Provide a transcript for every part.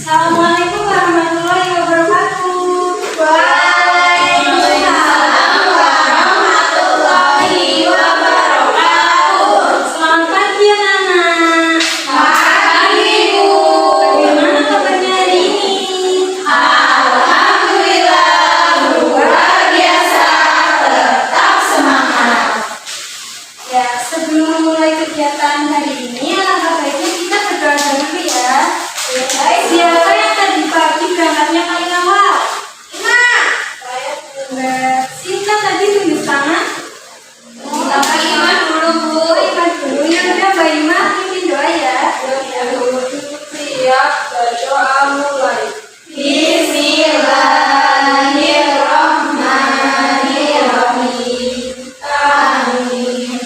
Assalamualaikum warahmatullahi wabarakatuh. Waalaikumsalam warahmatullahi wabarakatuh. Selamat pagi anak-anak. Pagi, Bu. Bagaimana kabarnya hari ini? Alhamdulillah luar biasa, tetap semangat. Ya, sebelum mulai kegiatan hari ini, alangkah baiknya kita berdoa dulu ya. Siapa yang tadi pagi berangkatnya paling awal? Sinta tadi tunjuk tangan. Kita iman dulu, Bu. Iman dulu. Ya udah, Mbak Ima pimpin doa ya. Siap, berdoa mulai. Bismillahirrahmanirrahim. Amin.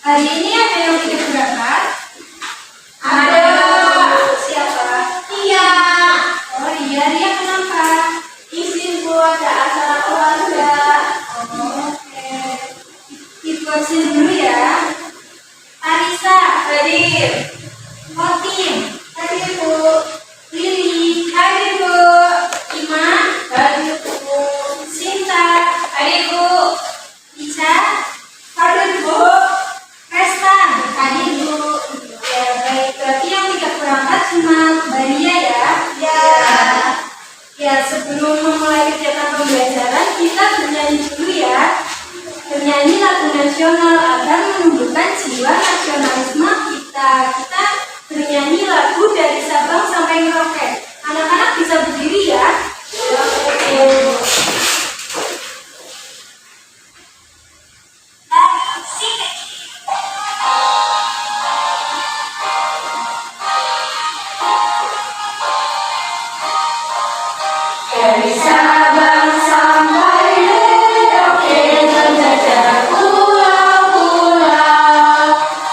Hari ini ada yang tidak berangkat? Ada. Siapa? Iya. Oh iya, dia kenapa? Izin buat ada acara keluarga. Oke. Dikursin dulu ya. Arisa, Hadir. Otim, Hadir, Bu. Lili, hadir Bu. Iman, Hadir, Bu. Sinta, Hadir, Bu. Ica, Hadir, Bu. Restan, hadir Bu. Ya baik, berarti yang tidak berangkat cuma Maria ya. Ya. Ya, sebelum memulai kegiatan pembelajaran, kita bernyanyi dulu ya. Bernyanyi lagu nasional agar menumbuhkan jiwa nasionalisme kita. Kita bernyanyi lagu dari Sabang sampai Merauke. Anak-anak bisa berdiri ya. Dari Sabang sampai Merauke menjajah pulau-pulau,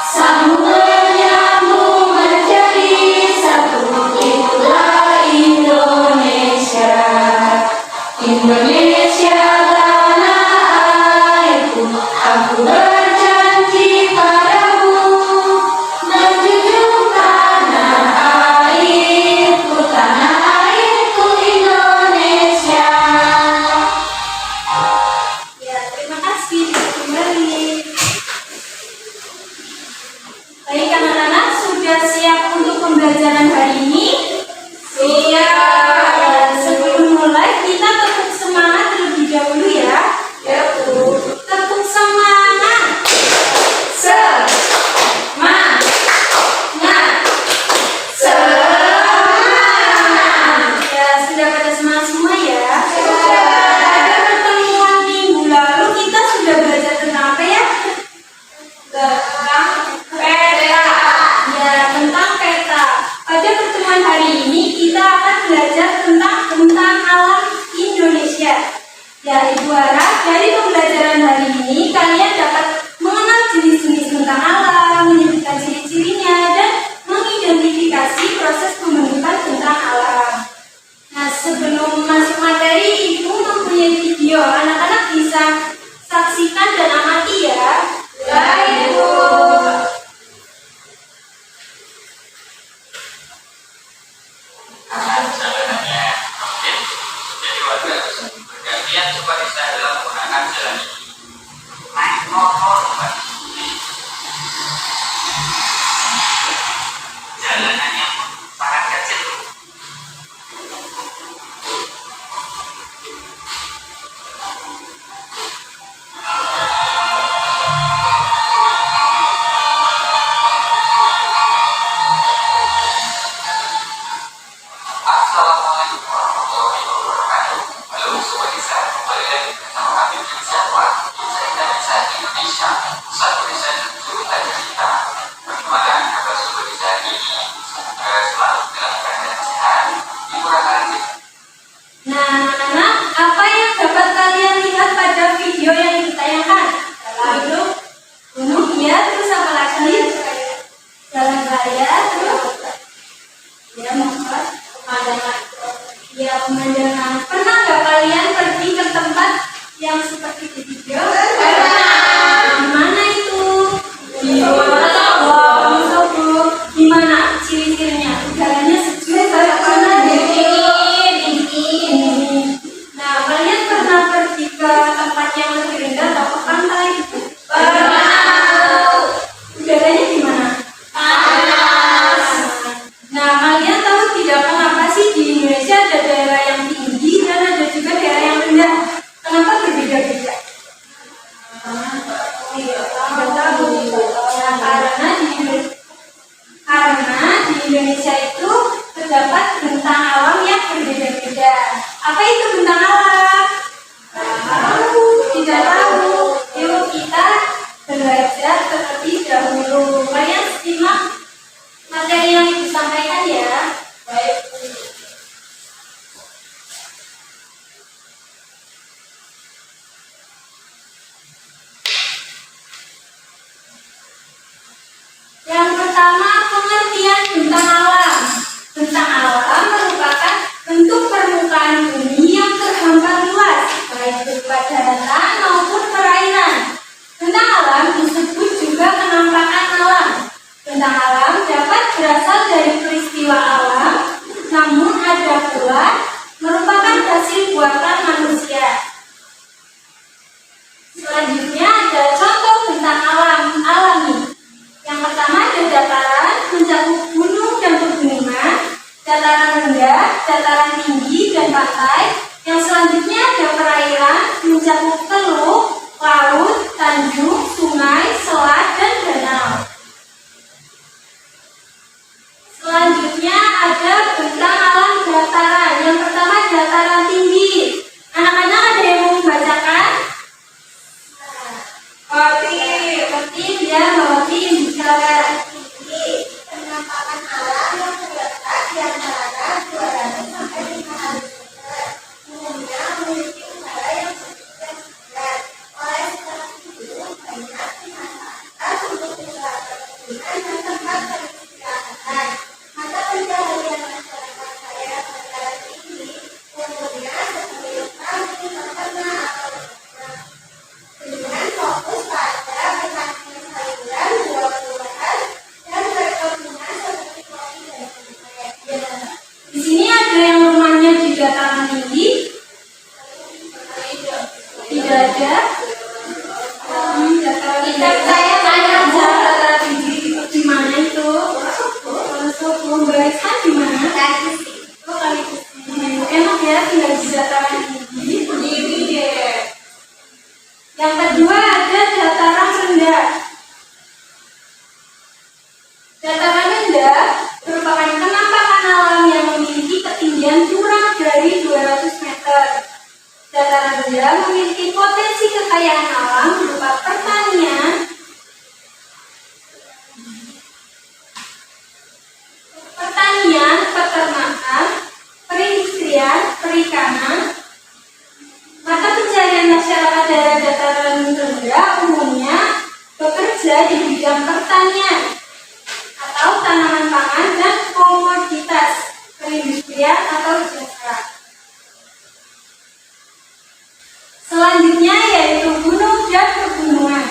sambung menyambung menjadi satu, itulah Indonesia. Indonesia tanah airku, aku berjanji padamu, menjunjung tanah airku Indonesia. Ya, terima kasih. Kembali. Baik anak-anak, sudah siap untuk pembelajaran hari ini? Siap. Sebelum mulai, kita tepuk semangat terlebih dahulu ya. Ya, Bu. Tepuk semangat. Semangat. Semangat. Ya, sudah pada semangat semua ya. Sudah. Pada pertemuan minggu lalu kita sudah belajar tentang apa ya? Tentang peta. Ya, tentang peta. Pada pertemuan hari ini kita akan belajar tentang alam Indonesia. Ya, Ibu harap dari pembelajaran hari ini kalian dapat mengenal jenis-jenis tentang alam, menyebutkan ciri-cirinya, dan mengidentifikasi proses pembentukan tentang alam. Nah, sebelum masuk materi, Ibu mempunyai video. Anak-anak bisa saksikan dan amati ya. Baik, Bu. Jalanannya mungkin jadi warga bergantian supaya saya dalam menggunakan jalan ini. Naik motor, Mbak. Jalanannya pun sangat kecil. Assalamualaikum warahmatullahi wabarakatuh. Halo Sobat Desa, kembali lagi bersama kami di Siapa Desa Indonesia, satu desa dan tujuh belajar kita. Bagaimana kabar Sobat Desa ini? Semoga selalu dalam keadaan sehat, hiburan aja. Nah, anak-anak, apa yang dapat kalian lihat pada video yang ditayangkan? Lalu, gunung ya, terus apa lagi? Jalan raya, terus ya, motor, pemandangan. Ya, pemandangan. Pernah nggak kalian pergi ke tempat yang seperti di video? Pernah. Di mana itu? Di Wonosobo. Di mana ciri-cirinya? Udaranya sejuk, terdapat bentang alam yang berbeda-beda. Apa itu bentang alam? Tidak tahu. Yuk kita belajar seperti dahulu. Kalian simak materi yang Ibu sampaikan ya. Baik. Yang pertama, pengertian bentang alam. Bentang alam merupakan bentuk permukaan bumi yang terhampar luas, baik berupa daratan maupun perairan. Bentang alam disebut juga penampakan alam. Bentang alam dapat berasal dari peristiwa alam, namun ada pula merupakan hasil buatan manusia. Selanjutnya ada contoh bentang alam alami. Yang pertama ada dataran mencakup gunung dan pegunungan, dataran rendah, dataran tinggi, dan pantai. Yang selanjutnya ada perairan mencakup teluk, laut, tanjung, sungai, selat, dan danau. Selanjutnya ada bentang alam dataran. Yang pertama dataran tinggi. Anak-anak ada yang mau membacakan? Tim ya, bawa tim silakan. Penampakan alam yang terletak di antara 200 sampai 500 meter. Umumnya memiliki udara yang sedikit dan segar. Oleh sebab itu, banyak dimanfaatkan untuk usaha perkebunan dan tempat peristirahatan. Mata pencaharian masyarakat kaya dataran tinggi umumnya sebagai petani, peternak atau pedagang. Dengan fokus pada petani sayuran, buah-buahan, dan perkebunan seperti kopi dan teh. Di sini ada yang rumahnya di dataran tinggi. Tidak ada. Dataran tinggi. Saya tanya aja dataran tinggi itu di mana itu? Memberikan di mana? Oh, kali enak ya tinggal di dataran tinggi. Yang kedua ada dataran rendah. Dataran rendah merupakan penampakan alam yang memiliki ketinggian kurang dari 200 meter. Dataran rendah memiliki potensi kekayaan alam berupa pertanian, peternakan, perindustrian, perikanan. Mata pencarian masyarakat daerah dataran rendah umumnya bekerja di bidang pertanian atau tanaman pangan dan komoditas, perindustrian atau jasa. Selanjutnya yaitu gunung dan pegunungan.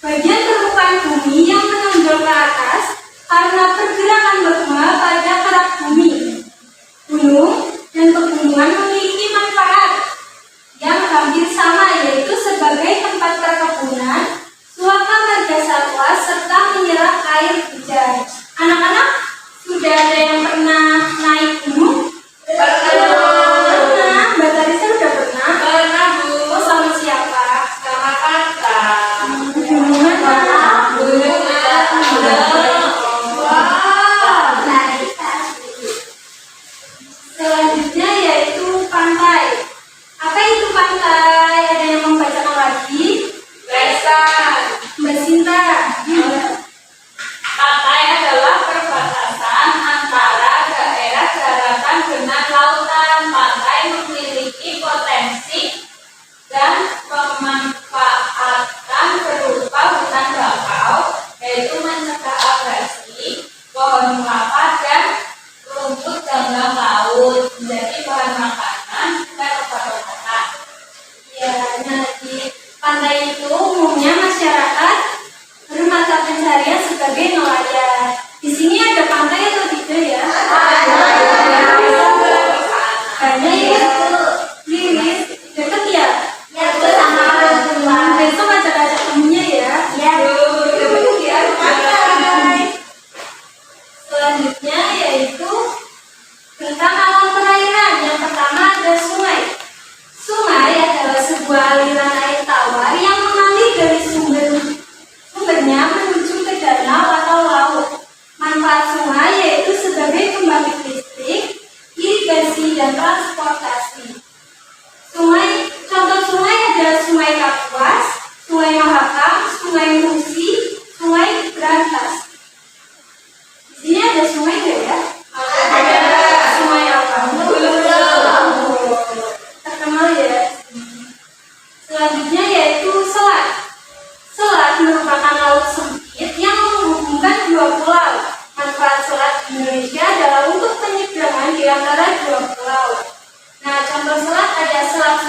Bagian permukaan bumi yang menonjol ke atas karena pergerakan magma pada kerak bumi. Gunung dan pegunungan memiliki manfaat yang hampir sama, yaitu sebagai tempat perkebunan, suaka margasatwa, serta menyerap air hujan. Anak-anak, sudah ada yang pernah naik gunung? Pernah. Mbak Tarisa sudah pernah? Pernah, Bu. Oh, sama siapa? Sama kakak. Gunungan mana? Wow. Selanjutnya yaitu pantai. Apa itu pantai? Ada yang membacakan lagi? Mbak Sinta. Pantai adalah perbatasan antara daerah daratan dengan lautan. Pantai memiliki potensi dan pemanfaatan berupa hutan bakau, yaitu mencegah abrasi, pohon kelapa, dan rumput gambang laut menjadi bahan makanan dan obat-obatan. Ya, nah di pantai itu umumnya masyarakat bermata pencarian sebagai nelayan. Di sini ada pantai atau tidak ya? Banyak ya. Lilis, deket ya? Ya, bersama orang tua. Besok ajak-ajak temunya ya. Ya, Selanjutnya yaitu tentang alam perairan. Yang pertama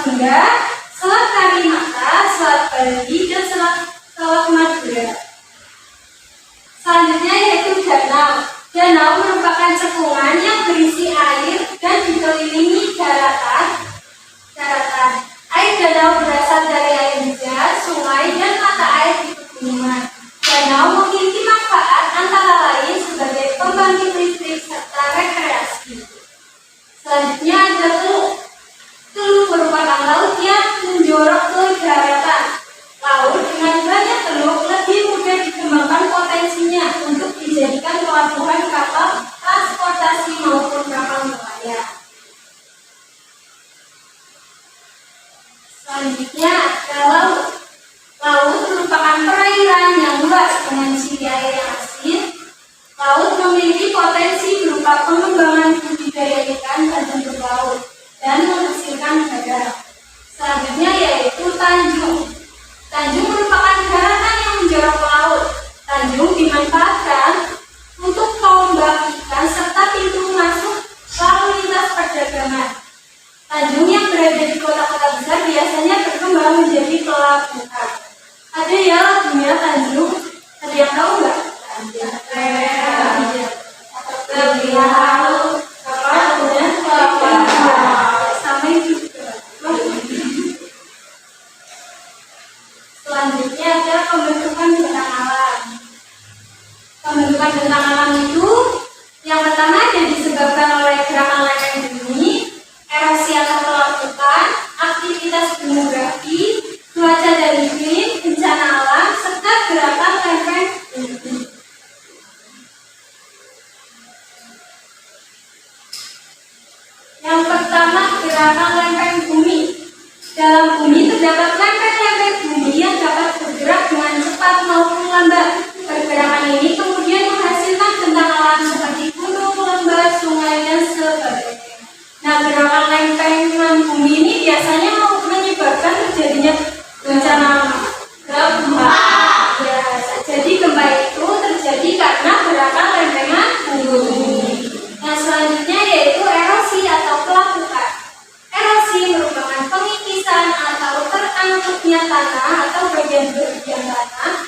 Sunda, Selat Karimata, Selat Bali, dan Selat Madura. Selanjutnya yaitu danau. Danau merupakan cekungan yang berisi air dan dikelilingi daratan. Air danau berasal dari air hujan, sungai, dan mata air di pegunungan. Danau memiliki manfaat antara lain sebagai pembangkit listrik serta rekreasi. Selanjutnya ada teluk. Teluk merupakan laut yang menjorok ke daratan. Laut dengan banyak teluk lebih mudah dikembangkan potensinya untuk dijadikan pelabuhan kapal transportasi maupun kapal nelayan. Selanjutnya ada laut. Laut merupakan perairan yang luas dengan ciri air yang asin. Laut memiliki potensi berupa pengembangan budidaya ikan dan bentuk laut dan menghasilkan garam. Selanjutnya yaitu tanjung. Tanjung merupakan daratan yang menjorok ke laut. Tanjung dimanfaatkan untuk pengombak ikan serta pintu masuk lalu lintas perdagangan. Tanjung yang berada di kota-kota besar biasanya berkembang menjadi pelabuhan. Ada ya lagunya Tanjung? Ada yang tahu nggak? Lebih laut, apa lagunya? Sama itu juga. Selanjutnya ada pembentukan bentang alam. Pembentukan bentang alam itu yang pertama disebabkan oleh gerakan lereng bumi, erosi atau pelapukan, aktivitas gunung-berapi, cuaca dan iklim, bencana alam, serta gerakan lereng bumi. Yang pertama, gerakan lereng bumi. Dalam bumi terdapat lempeng-lempeng bumi yang dapat bergerak dengan cepat maupun lambat. Pergerakan ini kemudian menghasilkan bentang alam seperti gunung, lembah, sungai, dan sebagainya. Nah, gerakan lempengan bumi ini biasanya menyebabkan terjadinya bencana gempa. Ya, jadi gempa itu terjadi karena gerakan lempengan bumi. Nah, selanjutnya yaitu erosi atau pelapukan. Erosi merupakan pengikisan atau terangkutnya tanah atau bagian-bagian tanah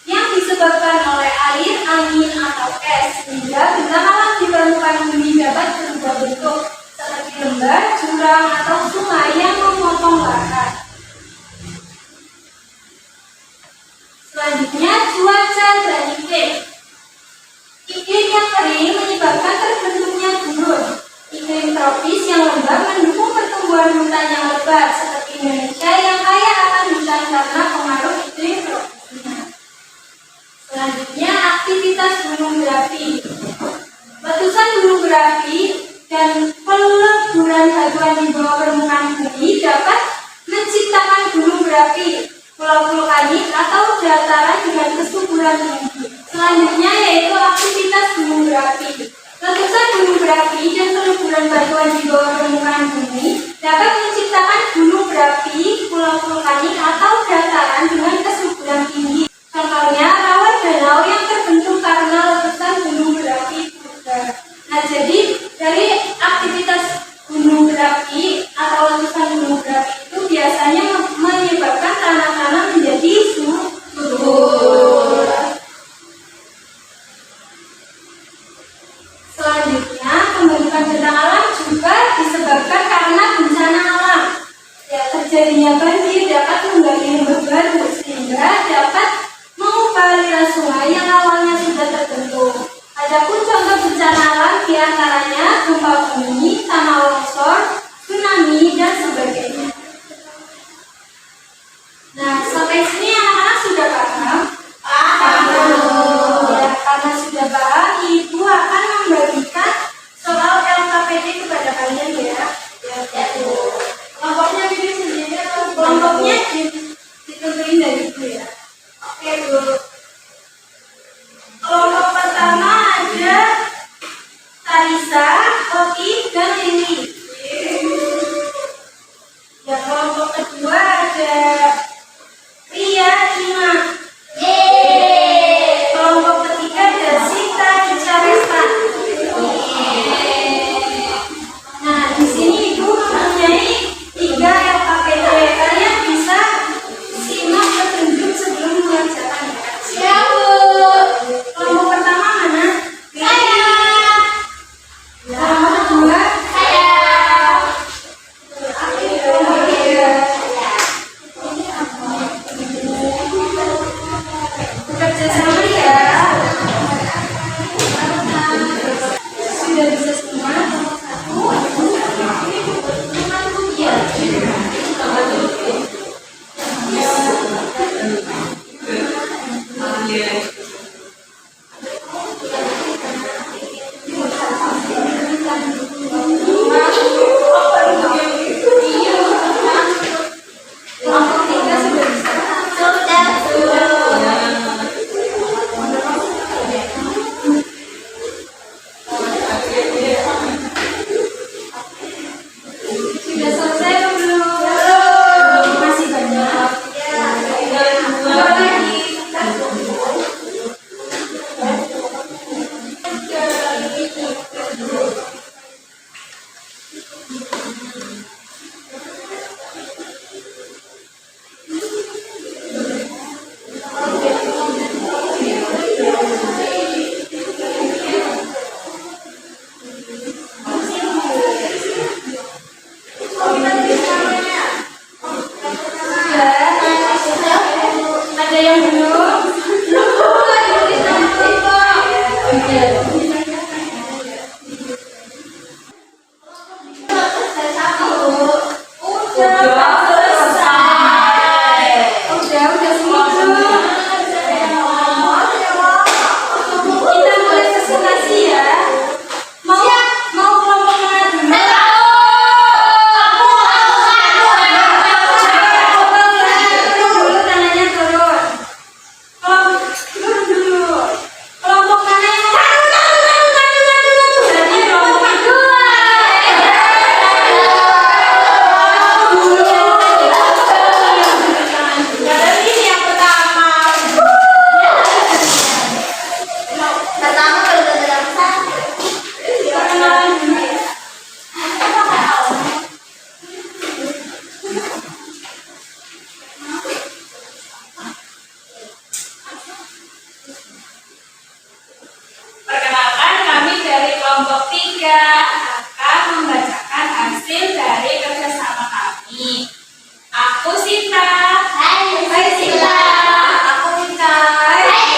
yang disebabkan oleh air, angin, atau es sehingga bentang alam di permukaan bumi dapat berubah bentuk seperti lembah, jurang, atau sungai yang memotong lahan. Selanjutnya cuaca dan iklim. Iklim yang kering menyebabkan terbentuknya gurun. Iklim tropis yang lembab mendukung pertumbuhan hutan yang lebat seperti Indonesia yang kaya akan hutan karena pengaruh iklim tropisnya. Selanjutnya aktivitas gunung berapi. Letusan gunung berapi dan peleburan batuan di bawah permukaan bumi dapat menciptakan gunung berapi, pulau vulkanik atau dataran dengan kesuburan tinggi. Selanjutnya yaitu aktivitas gunung berapi. Letusan gunung berapi dan peleburan batuan di bawah permukaan bumi dapat menciptakan gunung berapi, pulau vulkanik atau dataran dengan kesuburan tinggi. Contohnya rawa danau yang terbentuk karena letusan gunung berapi juga. Nah, jadi dari aktivitas gunung berapi atau letusan gunung berapi itu biasanya menyebabkan tanah-tanah menjadi subur. Selanjutnya, pembentukan bentang alam juga disebabkan karena bencana alam. Ya, terjadinya banjir dapat menggali lembah baru sehingga dapat mengubah aliran sungai yang awalnya sudah terbentuk. Adapun contoh bencana alam diantaranya gempa bumi, tanah longsor, tsunami, dan sebagainya. Nah, sampai sini anak-anak sudah paham? Ya, karena sudah paham, Ibu akan membagikan soal LKPD kepada kalian ya. Ya, Bu. Kelompoknya pilih sendiri atau kelompoknya ditentuin dari Ibu ya. Oke, Bu. Kelompok pertama ada Tarisa, Oki, dan Lili. Ya, kelompok kedua ada Ria, Ima. Kelompok ketiga ada Sita, Charesta. Nah, di sini Ibu mempunyai 3 LKPD. Sudah selesai. Udah semua belum? Kita mulai presentasi ya. Mau kelompok mana dulu? Dulu tangannya turun. Turun dulu. Kelompok mana yang berarti kelompok kedua. Berarti ini yang pertama. Pertama kalau udah dalam satu. Perkenalan dulu ya. Perkenalkan, kami dari kelompok 3 akan membacakan hasil dari kerjasama kami. Aku Sinta. Hai Sila. Aku Sinta.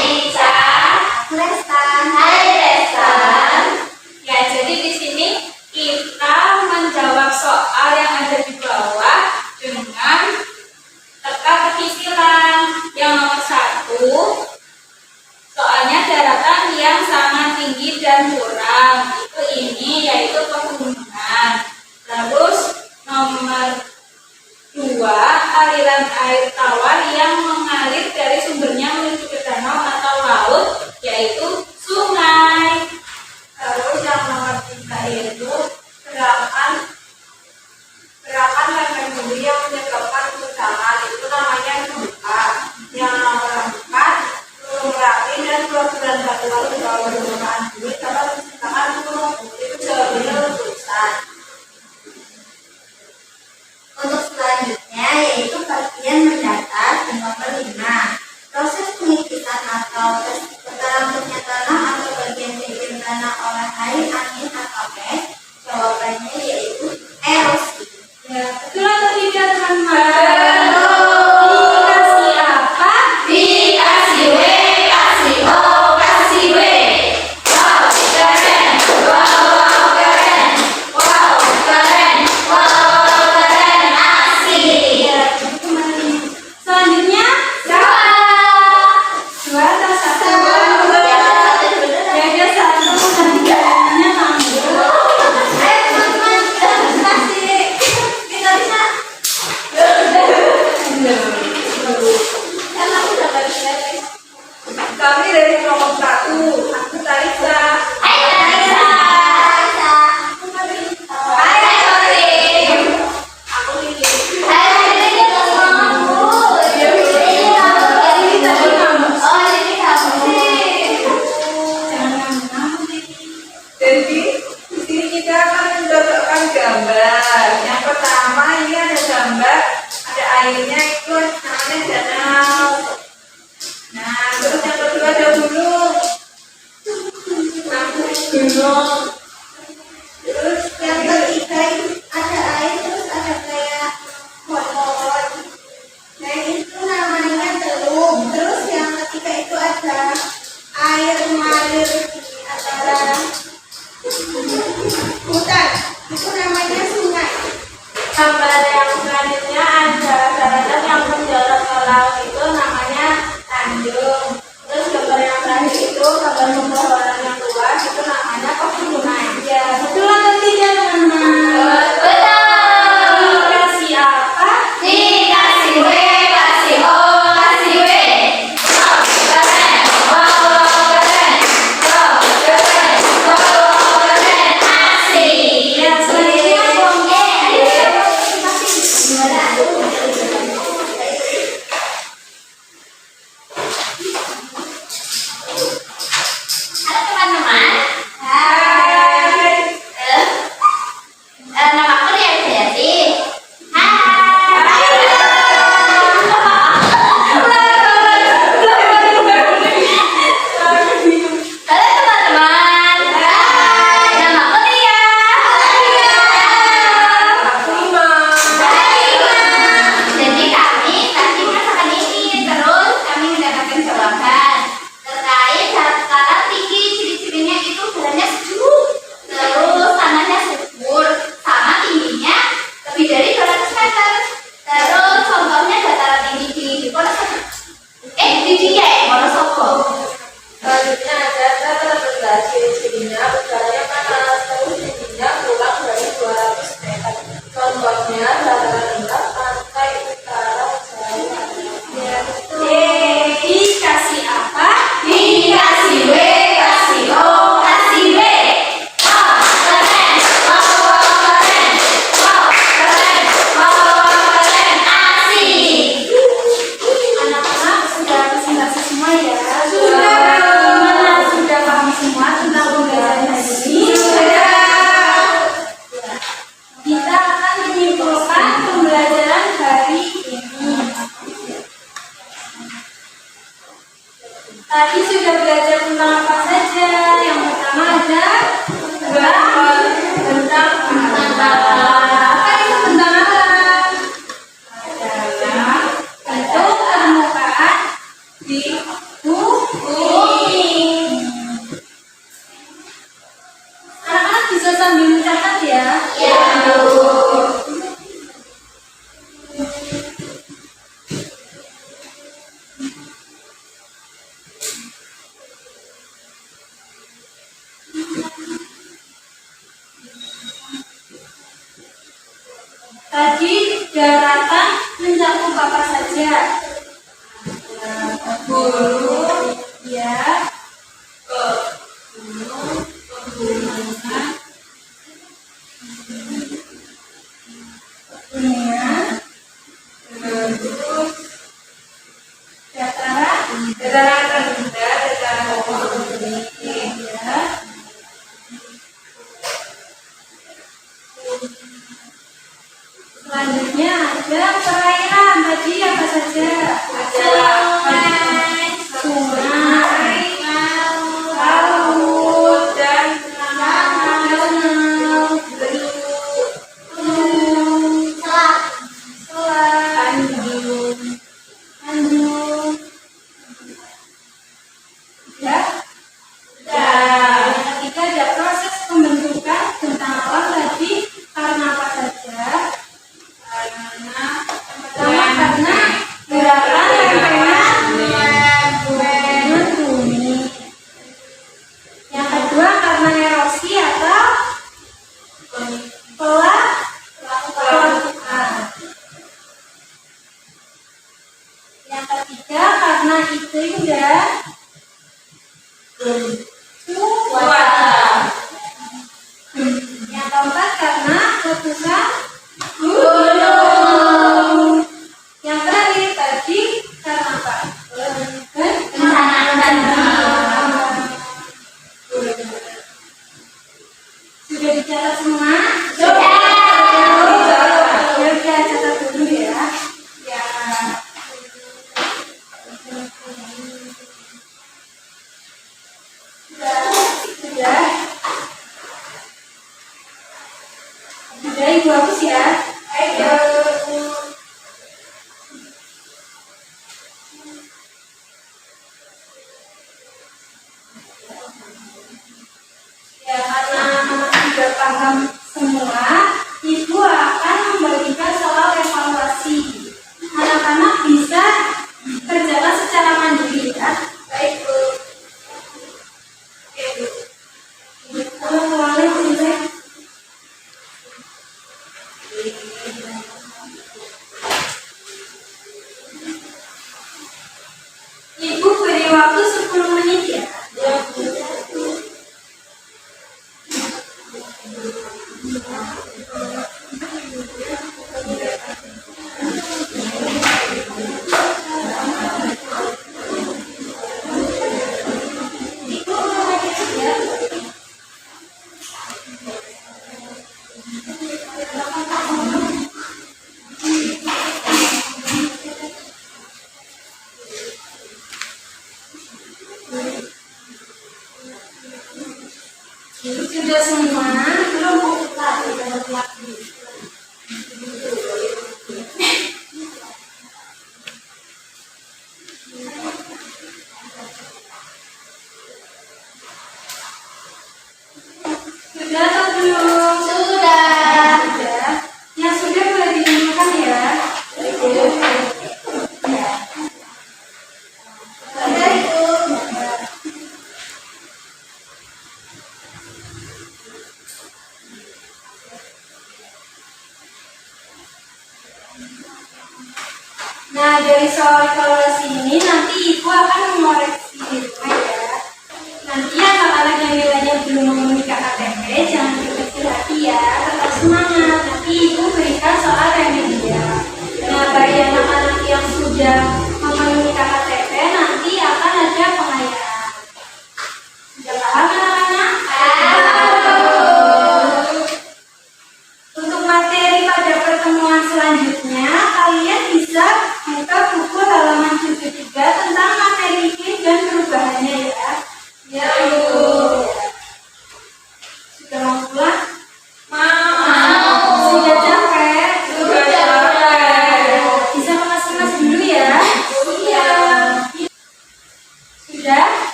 Ica. Lestan. Hai Lestan. Ya, jadi di sini kita menjawab soal yang ada di bawah dengan teka-teki silang. Yang nomor 1, soalnya daratan yang sangat tinggi dan curam. Itu ini yaitu pegunungan. Terus nomor 2, aliran air tawar yang mengalir dari sumbernya menuju ke danau atau laut, yaitu sungai. Terus yang nomor 3 itu gerakan lereng bumi yang menyebabkan guncangan, itu namanya gempa. Yang nomor 4, gunung Merapi dan peleburan batu laut di bawah permukaan bumi dapat menciptakan gunung bukit sebagai letusan. Untuk selanjutnya yaitu bagian mendatar di nomor 5. Proses pengikisan atau terbentuknya tanah atau bagian pinggir tanah oleh air, angin atau es. Jawabannya yaitu erosi. Ya, betul atau tidak teman-teman? Dikasih apa? Dikasih W, kasih O, kasih W. Wow, keren. Wow, keren. Wow, keren. Wow, keren. Asik. Ya, teman-teman. Selanjutnya, dua atau satu? Ya, ada satu dan tiganya tanggung. Ayo teman-teman, kita presentasi. Kita bisa. Kan aku udah bagi-bagi. Kami dari kelompok 1, aku Tarisa. Hai Raisa. Hai Tori. Aku Lili. Hai Lili. Oh, ini kamu sih. Jangan ngomong, Lili. Jadi di sini kita akan mencontohkan gambar. Yang pertama ini ada gambar, ada airnya itu namanya danau. Nah, terus yang kedua ada gunung. Gunung. Terus yang ketiga itu ada air, terus ada kayak pohon. Nah itu namanya teluk. Terus yang ketiga itu ada air mengalir di antara hutan. Itu namanya sungai. Gambar yang selanjutnya ada daratan yang menjorok ke laut, itu namanya tanjung. Terus gambar yang terakhir itu gambar pepohonan yang luas, itu namanya pegunungan. Ya, betul atau tidak teman-teman? Betul. Dikasih apa? Dikasih W, kasih O, kasih W. Wow, keren. Wow, keren. Wow, keren. Wow, keren. Asik. Tadi daratan mencakup apa saja? Guru, Ya, pegunungan, dunia, terus dataran, dataran rendah, dataran tinggi, ya, selanjutnya ada perairan. Tadi apa saja? ada lautan, Sungai, laut, dan danau, gunung, selat, tanjung. tanjung. Ya, Dan yang ketiga ada proses pembentukan bentang alam. Tadi karena apa saja? karena Pertama karena gerakan lempengan bumi. Yang kedua karena erosi atau pelapukan. Yang ketiga karena iklim dan cuaca. Yang keempat karena letusan gunung. Yang terakhir tadi karena apa? Bencana. Sudah dicatat semua? Sudah. Ya udah catat dulu ya. ya Sudah. Sudah ibu hapus ya. ayo Ya karena sudah paham semua, ibu akan membagikan soal evaluasi. Anak-anak bisa kerjakan secara mandiri ya. baik Bu. Oke Bu. Kalau mulai boleh. Ibu beri waktu 10 menit ya. Ya Bu. Sudah semua? Belum Bu? Sudah atau belum? Sudah. Sudah. Yang sudah boleh dinyalakan ya. Sudah Ibu. Nah, dari soal evaluasi ini nanti ibu akan mengoreksi di rumah ya. Nanti anak-anak yang nilainya belum memenuhi KKTP jangan berkecil hati ya, tetap semangat.